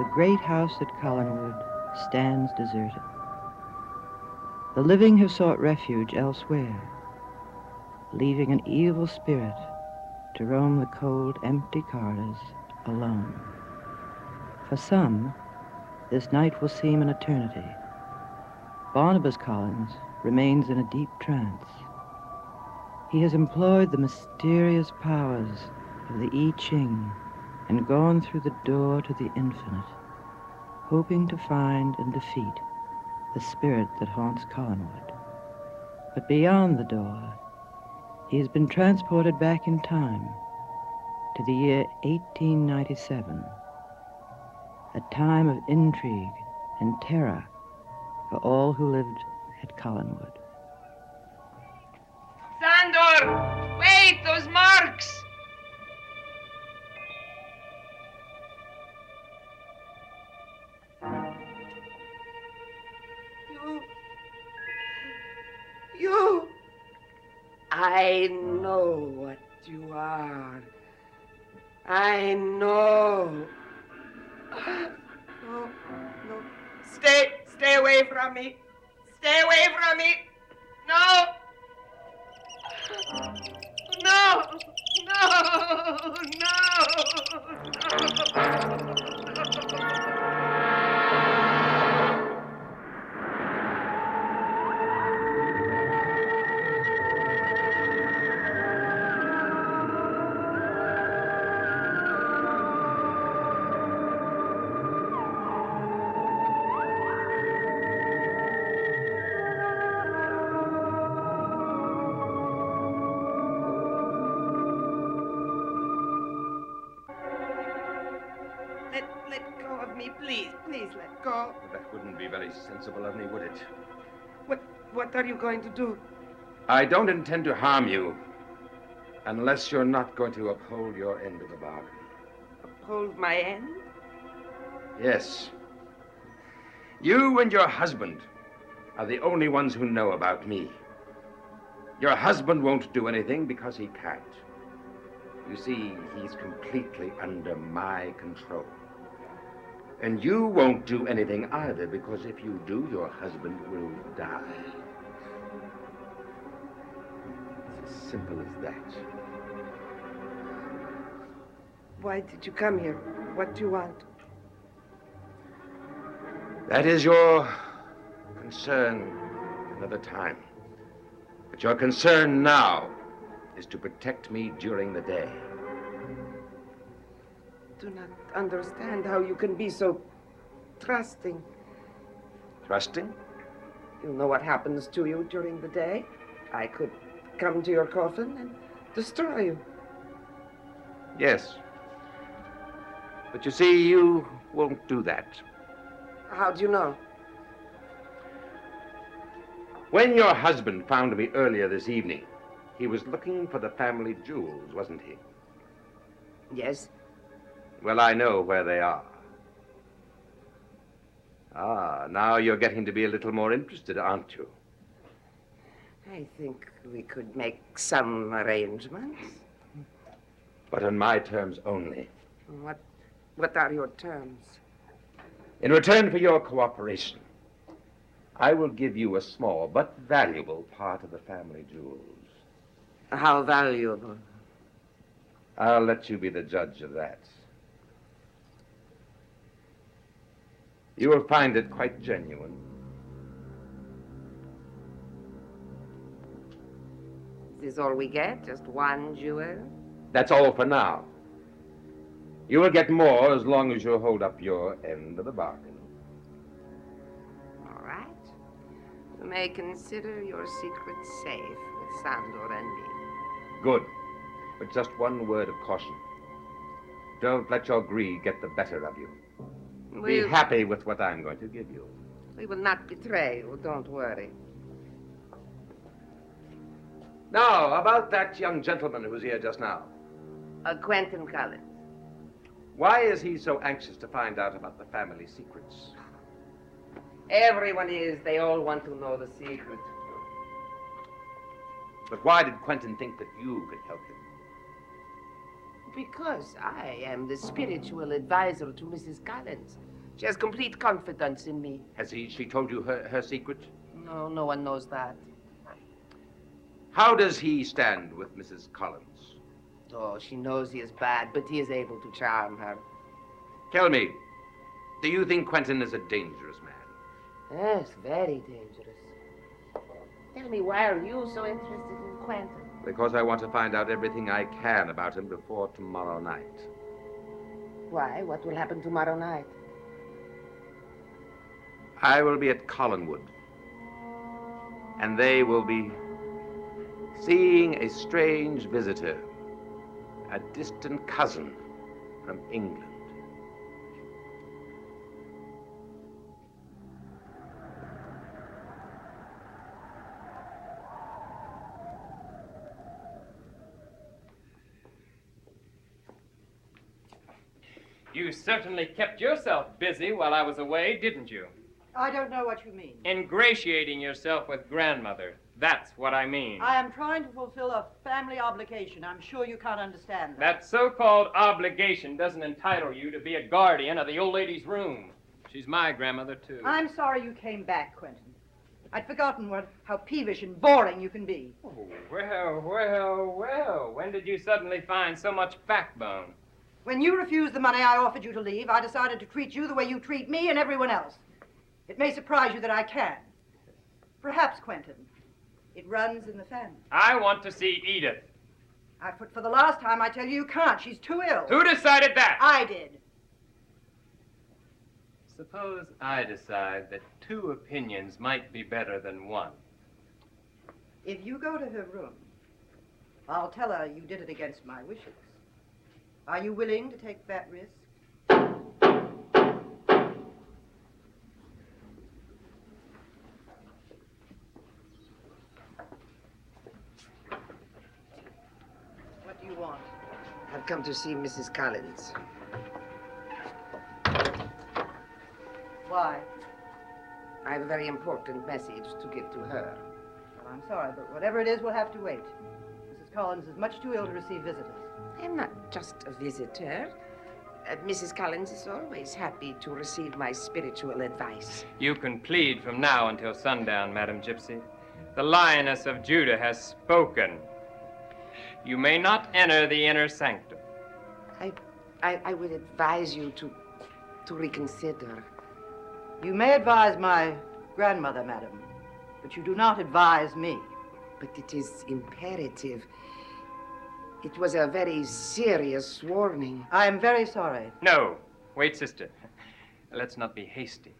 the great house at Collinwood stands deserted. The living have sought refuge elsewhere, leaving an evil spirit to roam the cold, empty corridors alone. For some, this night will seem an eternity. Barnabas Collins remains in a deep trance. He has employed the mysterious powers of the I Ching and gone through the door to the infinite, hoping to find and defeat the spirit that haunts Collinwood. But beyond the door, he has been transported back in time to the year 1897, a time of intrigue and terror for all who lived at Collinwood. Sandor! Wait, those marks! You! I know what you are. I know. No. Stay away from me. Stay away from me. No. Let go of me, please let go. That wouldn't be very sensible of me, would it? What are you going to do? I don't intend to harm you unless you're not going to uphold your end of the bargain. Uphold my end? Yes. You and your husband are the only ones who know about me. Your husband won't do anything because he can't. You see, he's completely under my control. And you won't do anything either, because if you do, your husband will die. It's as simple as that. Why did you come here? What do you want? That is your concern another time. But your concern now is to protect me during the day. Do not understand how you can be so trusting. Trusting? You know what happens to you during the day. I could come to your coffin and destroy you. Yes. But you see, you won't do that. How do you know? When your husband found me earlier this evening, he was looking for the family jewels, wasn't he? Yes. Well, I know where they are. Ah, now you're getting to be a little more interested, aren't you? I think we could make some arrangements. But on my terms only. What are your terms? In return for your cooperation, I will give you a small but valuable part of the family jewels. How valuable? I'll let you be the judge of that. You will find it quite genuine. Is this all we get? Just one jewel? That's all for now. You will get more as long as you hold up your end of the bargain. All right. You may consider your secret safe with Sandor and me. Good. But just one word of caution. Don't let your greed get the better of you. Be happy with what I'm going to give you. We will not betray you, don't worry. Now, about that young gentleman who was here just now. Quentin Collins. Why is he so anxious to find out about the family secrets? Everyone is. They all want to know the secret. But why did Quentin think that you could help him? Because I am the spiritual advisor to Mrs. Collins. She has complete confidence in me. Has she told you her secret? No, no one knows that. How does he stand with Mrs. Collins? Oh, she knows he is bad, but he is able to charm her. Tell me, do you think Quentin is a dangerous man? Yes, very dangerous. Tell me, why are you so interested in Quentin? Because I want to find out everything I can about him before tomorrow night. Why? What will happen tomorrow night? I will be at Collinwood, and they will be seeing a strange visitor, a distant cousin from England. You certainly kept yourself busy while I was away, didn't you? I don't know what you mean. Ingratiating yourself with grandmother. That's what I mean. I am trying to fulfill a family obligation. I'm sure you can't understand that. That so-called obligation doesn't entitle you to be a guardian of the old lady's room. She's my grandmother, too. I'm sorry you came back, Quentin. I'd forgotten how peevish and boring you can be. Oh, well. When did you suddenly find so much backbone? When you refused the money I offered you to leave, I decided to treat you the way you treat me and everyone else. It may surprise you that I can. Perhaps, Quentin, it runs in the family. I want to see Edith. For the last time, I tell you, you can't. She's too ill. Who decided that? I did. Suppose I decide that 2 opinions might be better than 1. If you go to her room, I'll tell her you did it against my wishes. Are you willing to take that risk? What do you want? I've come to see Mrs. Collins. Why? I have a very important message to give to her. Well, I'm sorry, but whatever it is, we'll have to wait. Mrs. Collins is much too ill to receive visitors. I am not just a visitor. Mrs. Collins is always happy to receive my spiritual advice. You can plead from now until sundown, Madam Gypsy. The Lioness of Judah has spoken. You may not enter the inner sanctum. I would advise you to reconsider. You may advise my grandmother, madam, but you do not advise me. But it is imperative. It was a very serious warning. I am very sorry. No. Wait, sister. Let's not be hasty.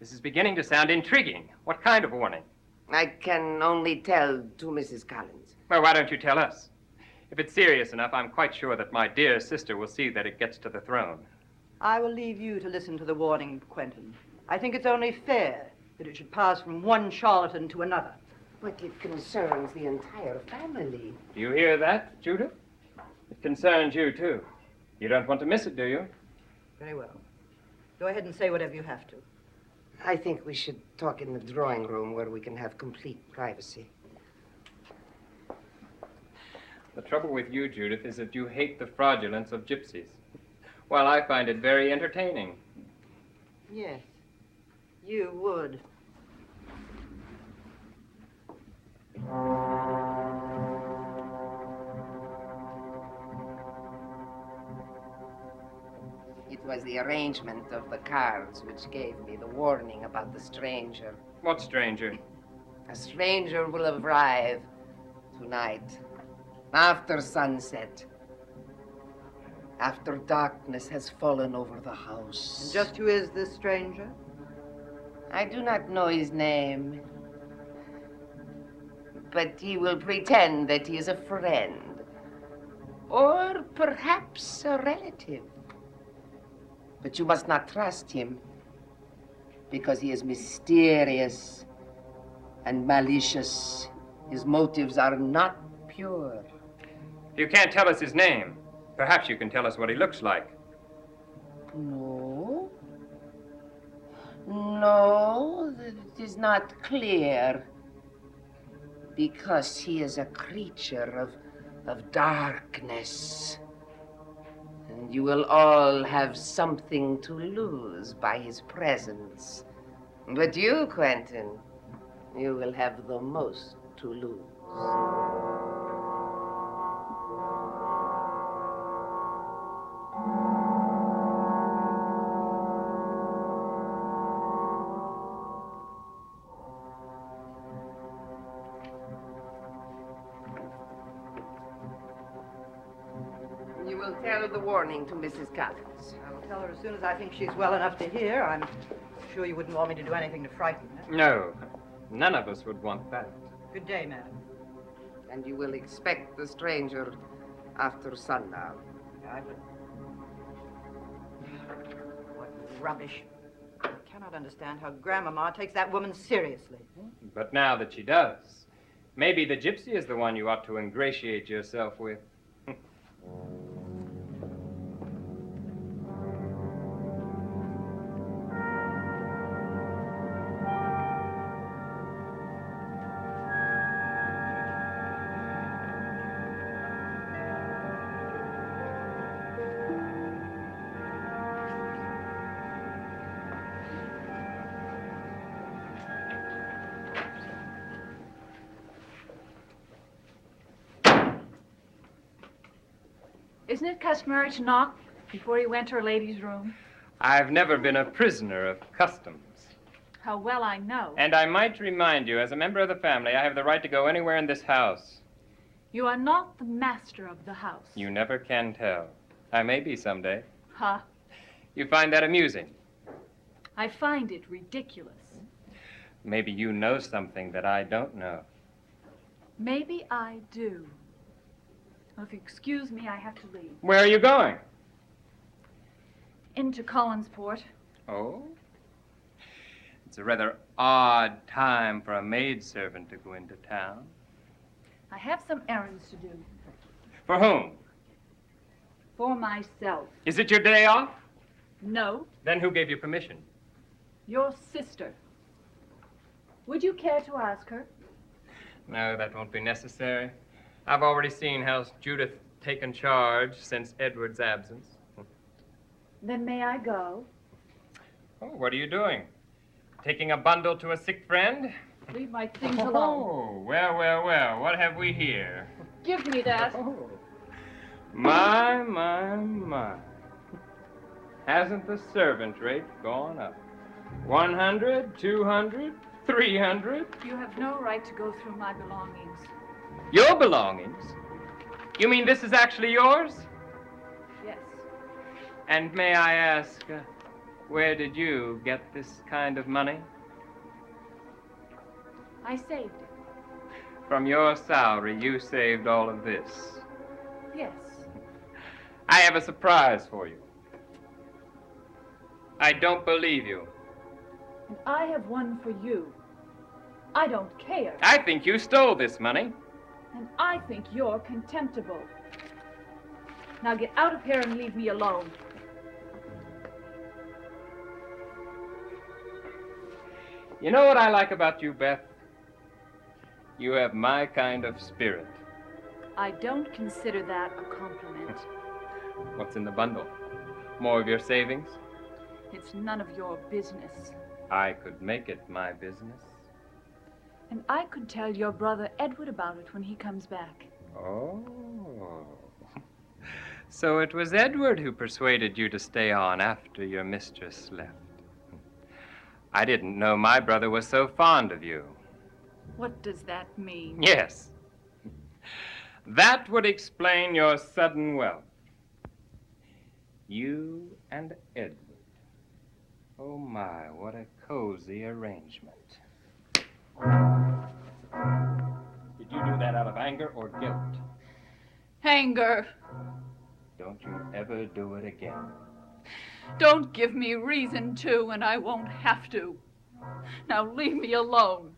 This is beginning to sound intriguing. What kind of warning? I can only tell to Mrs. Collins. Well, why don't you tell us? If it's serious enough, I'm quite sure that my dear sister will see that it gets to the throne. I will leave you to listen to the warning, Quentin. I think it's only fair that it should pass from one charlatan to another. But it concerns the entire family. Do you hear that, Judith? It concerns you, too. You don't want to miss it, do you? Very well. Go ahead and say whatever you have to. I think we should talk in the drawing room where we can have complete privacy. The trouble with you, Judith, is that you hate the fraudulence of gypsies, while I find it very entertaining. Yes, you would. It was the arrangement of the cards which gave me the warning about the stranger. What stranger? A stranger will arrive tonight, after sunset, after darkness has fallen over the house. And just who is this stranger? I do not know his name, but he will pretend that he is a friend, or perhaps a relative. But you must not trust him, because he is mysterious and malicious. His motives are not pure. You can't tell us his name. Perhaps you can tell us what he looks like. No. No, it is not clear. Because he is a creature of darkness And you will all have something to lose by his presence. But you, Quentin, you will have the most to lose. You will tell the warning to Mrs. Collins. I will tell her as soon as I think she's well enough to hear. I'm sure you wouldn't want me to do anything to frighten her. No, none of us would want that. Good day, madam. And you will expect the stranger after sundown. I would. What rubbish. I cannot understand how Grandmama takes that woman seriously. But now that she does, maybe the gypsy is the one you ought to ingratiate yourself with. Isn't it customary to knock before you enter a lady's room? I've never been a prisoner of customs. How well I know. And I might remind you, as a member of the family, I have the right to go anywhere in this house. You are not the master of the house. You never can tell. I may be someday. Huh? You find that amusing? I find it ridiculous. Maybe you know something that I don't know. Maybe I do. Well, if you excuse me, I have to leave. Where are you going? Into Collinsport. Oh? It's a rather odd time for a maidservant to go into town. I have some errands to do. For whom? For myself. Is it your day off? No, Then who gave you permission? your sister. Would you care to ask her? No, that won't be necessary. I've already seen how Judith taken charge since Edward's absence. Then may I go? Oh, what are you doing? Taking a bundle to a sick friend? Leave my things alone. Oh, well, what have we here? Give me that. Oh. My. Hasn't the servant rate gone up? 100, 200, 300? You have no right to go through my belongings. Your belongings? You mean this is actually yours? Yes. And may I ask, where did you get this kind of money? I saved it. From your salary, you saved all of this. Yes. I have a surprise for you. I don't believe you. And I have one for you. I don't care. I think you stole this money. And I think you're contemptible. Now get out of here and leave me alone. You know what I like about you, Beth? You have my kind of spirit. I don't consider that a compliment. What's in the bundle? More of your savings? It's none of your business. I could make it my business. And I could tell your brother Edward about it when he comes back. Oh. So it was Edward who persuaded you to stay on after your mistress left. I didn't know my brother was so fond of you. What does that mean? Yes. That would explain your sudden wealth. You and Edward. Oh my, what a cozy arrangement. Did you do that out of anger or guilt? Anger. Don't you ever do it again. Don't give me reason to, and I won't have to. Now leave me alone.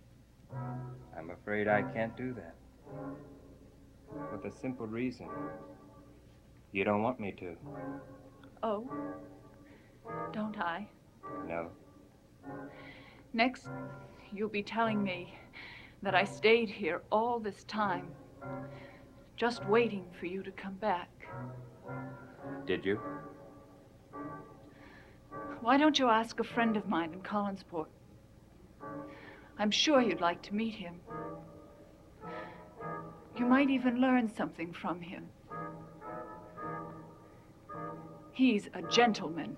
I'm afraid I can't do that. For the simple reason you don't want me to. Oh, don't I? No. Next, you'll be telling me that I stayed here all this time just waiting for you to come back. Did you? Why don't you ask a friend of mine in Collinsport? I'm sure you'd like to meet him. You might even learn something from him. He's a gentleman.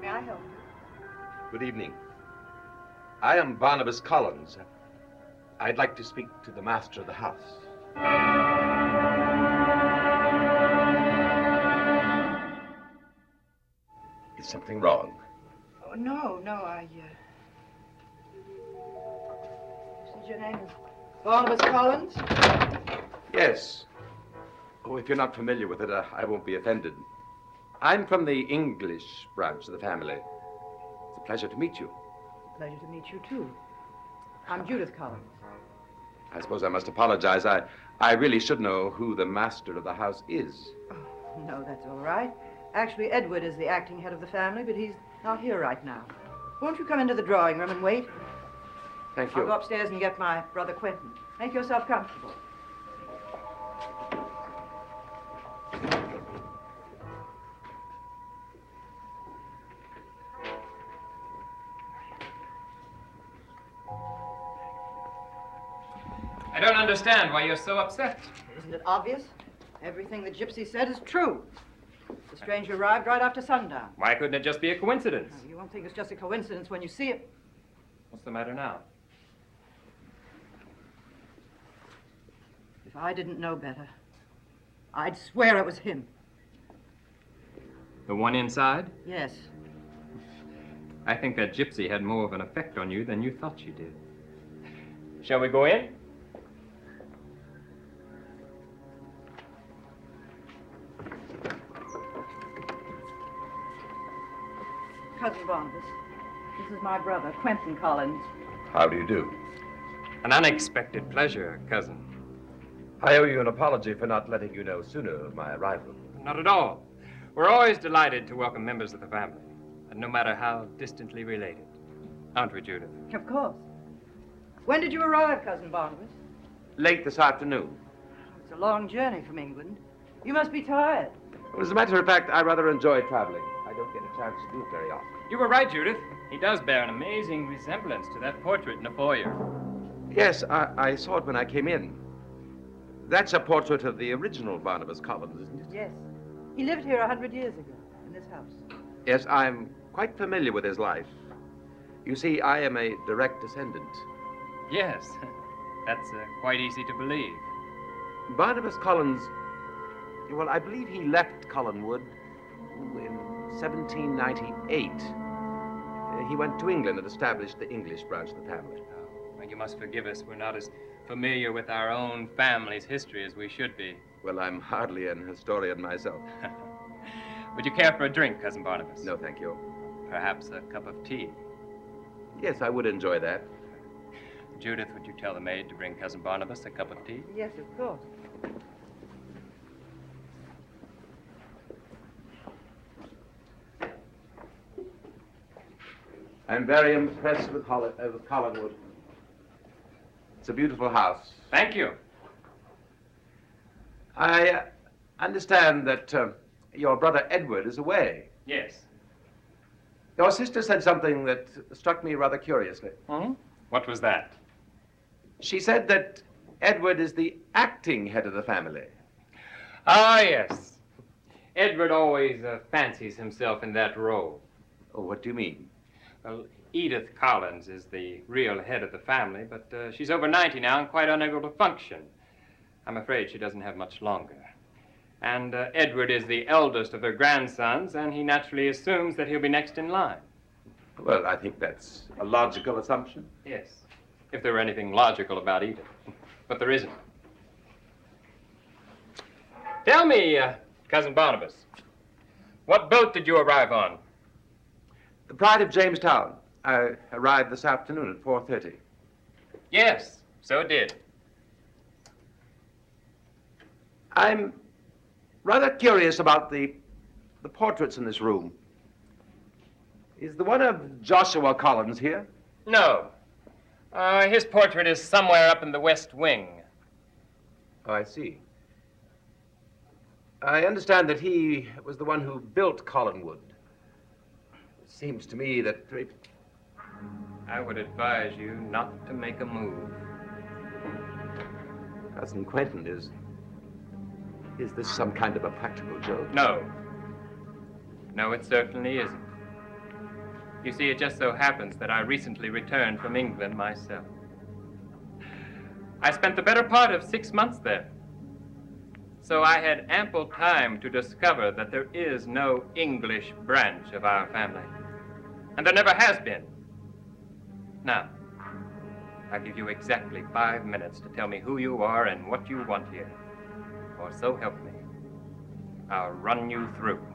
May I help you? Good evening. I am Barnabas Collins. I'd like to speak to the master of the house. Is something wrong? Oh, no, I, said your name is Barnabas Collins? Yes. Oh, if you're not familiar with it, I won't be offended. I'm from the English branch of the family. It's a pleasure to meet you. Pleasure to meet you, too. I'm Judith Collins. I suppose I must apologize. I really should know who the master of the house is. Oh, no, that's all right. Actually, Edward is the acting head of the family, but he's not here right now. Won't you come into the drawing room and wait? Thank I'll you. go upstairs and get my brother Quentin. Make yourself comfortable. I don't understand why you're so upset. Isn't it obvious? Everything the gypsy said is true. The stranger arrived right after sundown. Why couldn't it just be a coincidence? You won't think it's just a coincidence when you see it. What's the matter now? If I didn't know better, I'd swear it was him. The one inside? Yes. I think that gypsy had more of an effect on you than you thought she did. Shall we go in? Cousin Barnabas, this is my brother, Quentin Collins. How do you do? An unexpected pleasure, cousin. I owe you an apology for not letting you know sooner of my arrival. Not at all. We're always delighted to welcome members of the family, and no matter how distantly related. Aren't we, Judith? Of course. When did you arrive, Cousin Barnabas? Late this afternoon. It's a long journey from England. You must be tired. Well, as a matter of fact, I rather enjoy traveling. I don't get a chance to do it very often. You were right, Judith. He does bear an amazing resemblance to that portrait in the foyer. Yes, I saw it when I came in. That's a portrait of the original Barnabas Collins, isn't it? Yes. He lived here 100 years ago, in this house. Yes, I'm quite familiar with his life. You see, I am a direct descendant. Yes, that's quite easy to believe. Barnabas Collins, well, I believe he left Collinwood in 1798. He went to England and established the English branch of the family. Well, you must forgive us. We're not as familiar with our own family's history as we should be. Well, I'm hardly an historian myself. Would you care for a drink, Cousin Barnabas? No, thank you. Perhaps a cup of tea. Yes, I would enjoy that. Judith, would you tell the maid to bring Cousin Barnabas a cup of tea? Yes, of course. I'm very impressed with Collinwood. It's a beautiful house. Thank you. I understand that your brother Edward is away. Yes. Your sister said something that struck me rather curiously. Hmm? What was that? She said that Edward is the acting head of the family. Ah, yes. Edward always fancies himself in that role. Oh, what do you mean? Well, Edith Collins is the real head of the family, but she's over 90 now and quite unable to function. I'm afraid she doesn't have much longer. And Edward is the eldest of their grandsons, and he naturally assumes that he'll be next in line. Well, I think that's a logical assumption. Yes, if there were anything logical about Edith. But there isn't. Tell me, Cousin Barnabas, what boat did you arrive on? The Pride of Jamestown. I arrived this afternoon at 4:30. Yes, so it did. I'm rather curious about the portraits in this room. Is the one of Joshua Collins here? No. His portrait is somewhere up in the West Wing. Oh, I see. I understand that he was the one who built Collinwood. It seems to me that... I would advise you not to make a move. Cousin Quentin, is this some kind of a practical joke? No. No, it certainly isn't. You see, it just so happens that I recently returned from England myself. I spent the better part of 6 months there. So I had ample time to discover that there is no English branch of our family. And there never has been. Now, I give you exactly 5 minutes to tell me who you are and what you want here. Or so help me, I'll run you through.